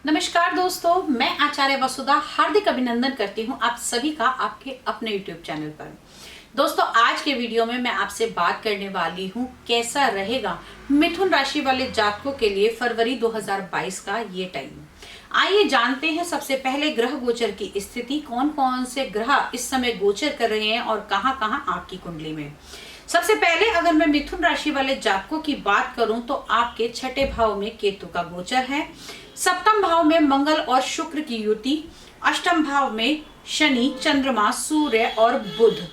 नमस्कार दोस्तों, मैं आचार्य वसुधा हार्दिक अभिनंदन करती हूं आप सभी का आपके अपने YouTube चैनल पर। दोस्तों, आज के वीडियो में मैं आपसे बात करने वाली हूं कैसा रहेगा मिथुन राशि वाले जातकों के लिए फरवरी 2022 का ये टाइम। आइए जानते हैं सबसे पहले ग्रह गोचर की स्थिति, कौन कौन से ग्रह इस समय गोचर कर रहे हैं और कहां कहां आपकी कुंडली में। सबसे पहले अगर मैं मिथुन राशि वाले जातकों की बात करूं तो आपके छठे भाव में केतु का गोचर है, सप्तम भाव में मंगल और शुक्र की युति, अष्टम भाव में शनि, चंद्रमा, सूर्य और बुध,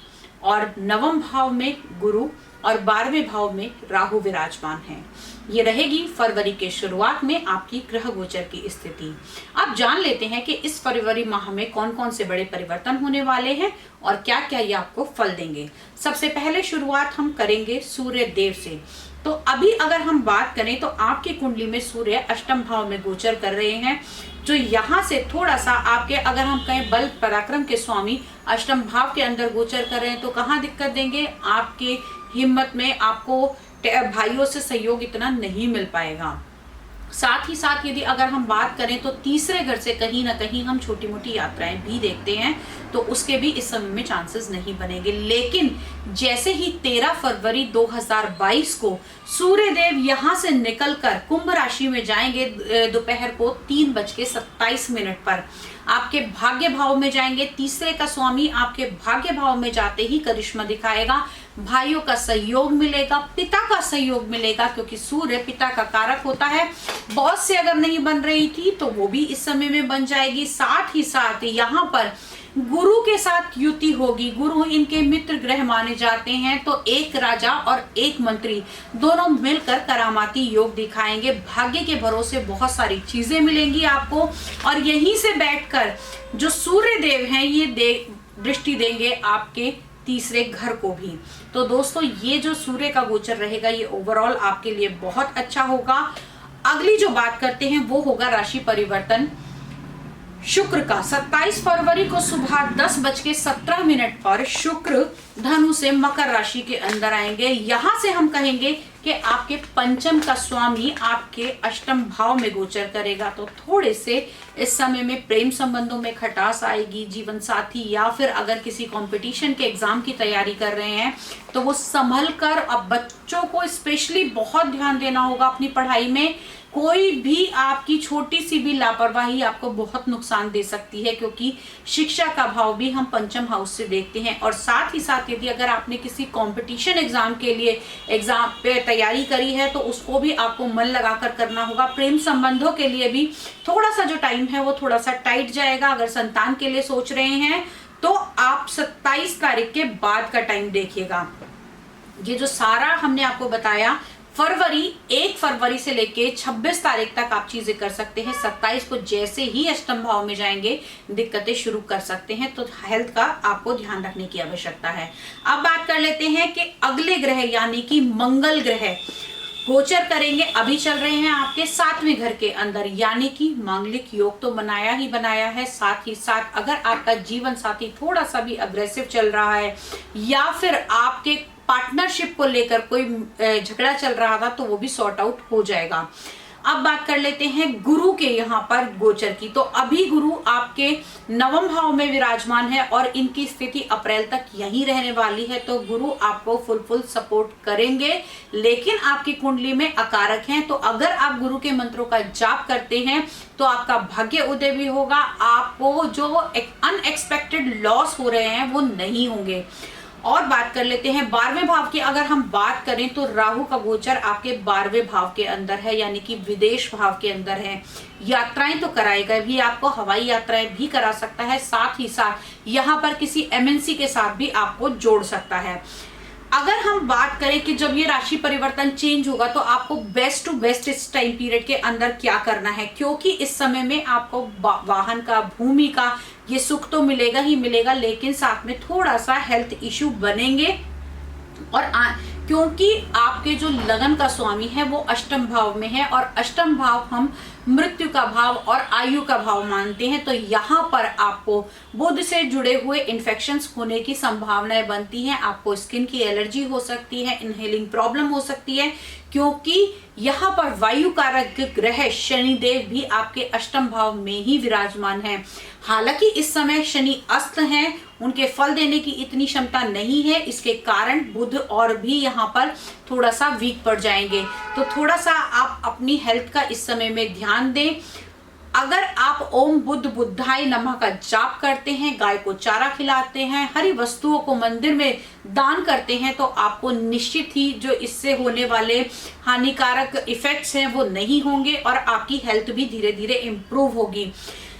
और नवम भाव में गुरु और 12वें भाव में राहु विराजमान है। ये रहेगी फरवरी के शुरुआत में आपकी ग्रह गोचर की स्थिति। अब जान लेते हैं कि इस फरवरी माह में कौन कौन से बड़े परिवर्तन होने वाले हैं और क्या क्या ये आपको फल देंगे। सबसे पहले शुरुआत हम करेंगे सूर्य देव से। तो अभी अगर हम बात करें तो आपकी कुंडली में सूर्य अष्टम भाव में गोचर कर रहे हैं, जो यहाँ से थोड़ा सा आपके, अगर हम कहें बल पराक्रम के स्वामी अष्टम भाव के अंदर गोचर कर रहे हैं तो कहाँ दिक्कत देंगे, आपके हिम्मत में आपको भाइयों से सहयोग इतना नहीं मिल पाएगा। साथ ही साथ यदि अगर हम बात करें तो तीसरे घर से कहीं ना कहीं हम छोटी मोटी यात्राएं भी देखते हैं, तो उसके भी इस समय में चांसेस नहीं बनेंगे। लेकिन जैसे ही 13 फरवरी 2022 को सूर्य देव यहां से निकलकर कुंभ राशि में जाएंगे, दोपहर को 3:27 पर आपके भाग्य भाव में जाएंगे। तीसरे का स्वामी आपके भाग्य भाव में जाते ही करिश्मा दिखाएगा, भाइयों का सहयोग मिलेगा, पिता का सहयोग मिलेगा, क्योंकि सूर्य पिता का कारक होता है। बॉस से अगर नहीं बन रही थी तो वो भी इस समय में बन जाएगी। साथ ही साथ यहाँ पर गुरु के साथ युति होगी। गुरु इनके मित्र ग्रह माने जाते हैं, तो एक राजा और एक मंत्री दोनों मिलकर करामाती योग दिखाएंगे। भाग्य के भरोसे बहुत सारी चीजें मिलेंगी आपको, और यहीं से बैठकर जो सूर्य देव हैं ये दृष्टि देंगे आपके तीसरे घर को भी। तो दोस्तों, ये जो सूर्य का गोचर रहेगा ये ओवरऑल आपके लिए बहुत अच्छा होगा। अगली जो बात करते हैं वो होगा राशि परिवर्तन शुक्र का। 27 फरवरी को सुबह 10:17 पर शुक्र धनु से मकर राशि के अंदर आएंगे। यहां से हम कहेंगे कि आपके पंचम का स्वामी आपके अष्टम भाव में गोचर करेगा, तो थोड़े से इस समय में प्रेम संबंधों में खटास आएगी। जीवन साथी या फिर अगर किसी कंपटीशन के एग्जाम की तैयारी कर रहे हैं तो वो संभल कर, अब बच्चों को स्पेशली बहुत ध्यान देना होगा अपनी पढ़ाई में। कोई भी आपकी छोटी सी भी लापरवाही आपको बहुत नुकसान दे सकती है, क्योंकि शिक्षा का भाव भी हम पंचम हाउस से देखते हैं। और साथ ही साथ यदि अगर आपने किसी कंपटीशन एग्जाम के लिए एग्जाम पे तैयारी करी है तो उसको भी आपको मन लगाकर करना होगा। प्रेम संबंधों के लिए भी थोड़ा सा जो टाइम है वो थोड़ा सा टाइट जाएगा। अगर संतान के लिए सोच रहे हैं तो आप 27 तारीख के बाद का टाइम देखिएगा। ये जो सारा हमने आपको बताया, फरवरी 1 फरवरी से लेके 26 तारीख तक आप चीजें कर सकते हैं। 27 को जैसे ही अष्टम भाव में जाएंगे दिक्कतें शुरू कर सकते हैं, तो हेल्थ का आपको ध्यान रखने की आवश्यकता है। अब बात कर लेते हैं कि अगले ग्रह यानी कि मंगल ग्रह गोचर करेंगे। अभी चल रहे हैं आपके 7वें घर के अंदर, यानी कि मांगलिक योग तो बनाया ही बनाया है। साथ ही साथ अगर आपका जीवन साथी थोड़ा सा भी अग्रेसिव चल रहा है या फिर आपके पार्टनरशिप को लेकर कोई झगड़ा चल रहा था तो वो भी सॉर्ट आउट हो जाएगा। अब बात कर लेते हैं गुरु के यहाँ पर गोचर की। तो अभी गुरु आपके नवम भाव में विराजमान है और इनकी स्थिति अप्रैल तक यहीं रहने वाली है, तो गुरु आपको फुल सपोर्ट करेंगे। लेकिन आपकी कुंडली में अकारक हैं, तो अगर आप गुरु के मंत्रों का जाप करते हैं तो आपका भाग्य उदय भी होगा। आपको जो अनएक्सपेक्टेड लॉस हो रहे हैं वो नहीं होंगे। और बात कर लेते हैं 12वें भाव की। अगर हम बात करें तो राहु का गोचर आपके 12वें भाव के अंदर है, यानी कि विदेश भाव के अंदर है। यात्राएं तो कराएगा भी, आपको हवाई यात्राएं भी करा सकता है। साथ ही साथ यहाँ पर किसी एमएनसी के साथ भी आपको जोड़ सकता है। अगर हम बात करें कि जब ये राशि परिवर्तन चेंज होगा तो आपको बेस्ट टू बेस्ट इस टाइम पीरियड के अंदर क्या करना है, क्योंकि इस समय में आपको वाहन का, भूमि का ये सुख तो मिलेगा ही मिलेगा, लेकिन साथ में थोड़ा सा हेल्थ इश्यू बनेंगे। और क्योंकि आपके जो लगन का स्वामी है वो अष्टम भाव में है, और अष्टम भाव हम मृत्यु का भाव और आयु का भाव मानते हैं। तो यहाँ पर आपको बुध से जुड़े हुए इन्फेक्शंस होने की संभावनाएं बनती हैं। आपको स्किन की एलर्जी हो सकती है, इनहेलिंग प्रॉब्लम हो सकती है, क्योंकि यहाँ पर वायु कारक ग्रह शनिदेव भी आपके अष्टम भाव में ही विराजमान है। हालांकि इस समय शनि अस्त हैं, उनके फल देने की इतनी क्षमता नहीं है, इसके कारण बुध और भी यहाँ पर थोड़ा सा वीक पड़ जाएंगे। तो थोड़ा सा आप अपनी हेल्थ का इस समय में ध्यान दें। अगर आप ओम बुद्ध बुद्धाय नमः का जाप करते हैं, गाय को चारा खिलाते हैं, हरी वस्तुओं को मंदिर में दान करते हैं, तो आपको निश्चित ही जो इससे होने वाले हानिकारक इफेक्ट्स हैं वो नहीं होंगे और आपकी हेल्थ भी धीरे धीरे इम्प्रूव होगी।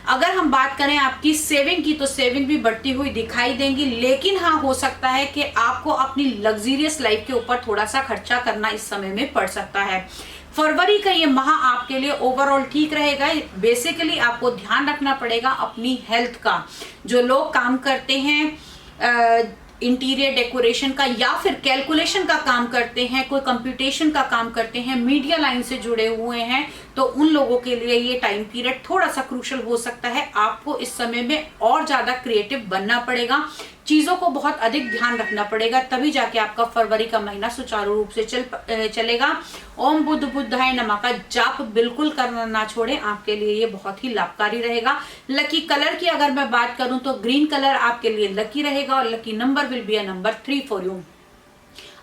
अगर हम बात करें आपकी सेविंग की, तो सेविंग भी बढ़ती हुई दिखाई देंगी, लेकिन हाँ, हो सकता है कि आपको अपनी लग्जरियस लाइफ के ऊपर थोड़ा सा खर्चा करना इस समय में पड़ सकता है। फरवरी का ये माह आपके लिए ओवरऑल ठीक रहेगा। बेसिकली आपको ध्यान रखना पड़ेगा अपनी हेल्थ का। जो लोग काम करते हैं इंटीरियर डेकोरेशन का या फिर कैलकुलेशन का काम करते हैं, कोई कंप्यूटेशन का काम करते हैं, मीडिया लाइन से जुड़े हुए हैं, तो उन लोगों के लिए ये टाइम पीरियड थोड़ा सा क्रूशल हो सकता है। आपको इस समय में और ज्यादा क्रिएटिव बनना पड़ेगा, चीजों को बहुत अधिक ध्यान रखना पड़ेगा, तभी जाके आपका फरवरी का महीना सुचारू रूप से चलेगा। ओम बुद्ध बुद्धाय नमः का जाप बिल्कुल करना ना छोड़ें, आपके लिए ये बहुत ही लाभकारी रहेगा। लकी कलर की अगर मैं बात करूं तो ग्रीन कलर आपके लिए लकी रहेगा और lucky number will be a number 3 for you.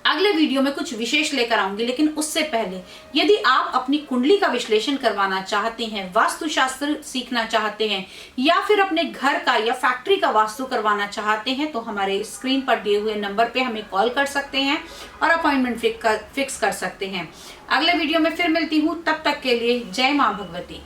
अगले वीडियो में कुछ विशेष लेकर आऊंगी, लेकिन उससे पहले यदि आप अपनी कुंडली का विश्लेषण करवाना चाहते हैं, वास्तुशास्त्र सीखना चाहते हैं, या फिर अपने घर का या फैक्ट्री का वास्तु करवाना चाहते हैं, तो हमारे स्क्रीन पर दिए हुए नंबर पे हमें कॉल कर सकते हैं और अपॉइंटमेंट फिक्स कर सकते हैं। अगले वीडियो में फिर मिलती हूँ, तब तक के लिए जय मां भगवती।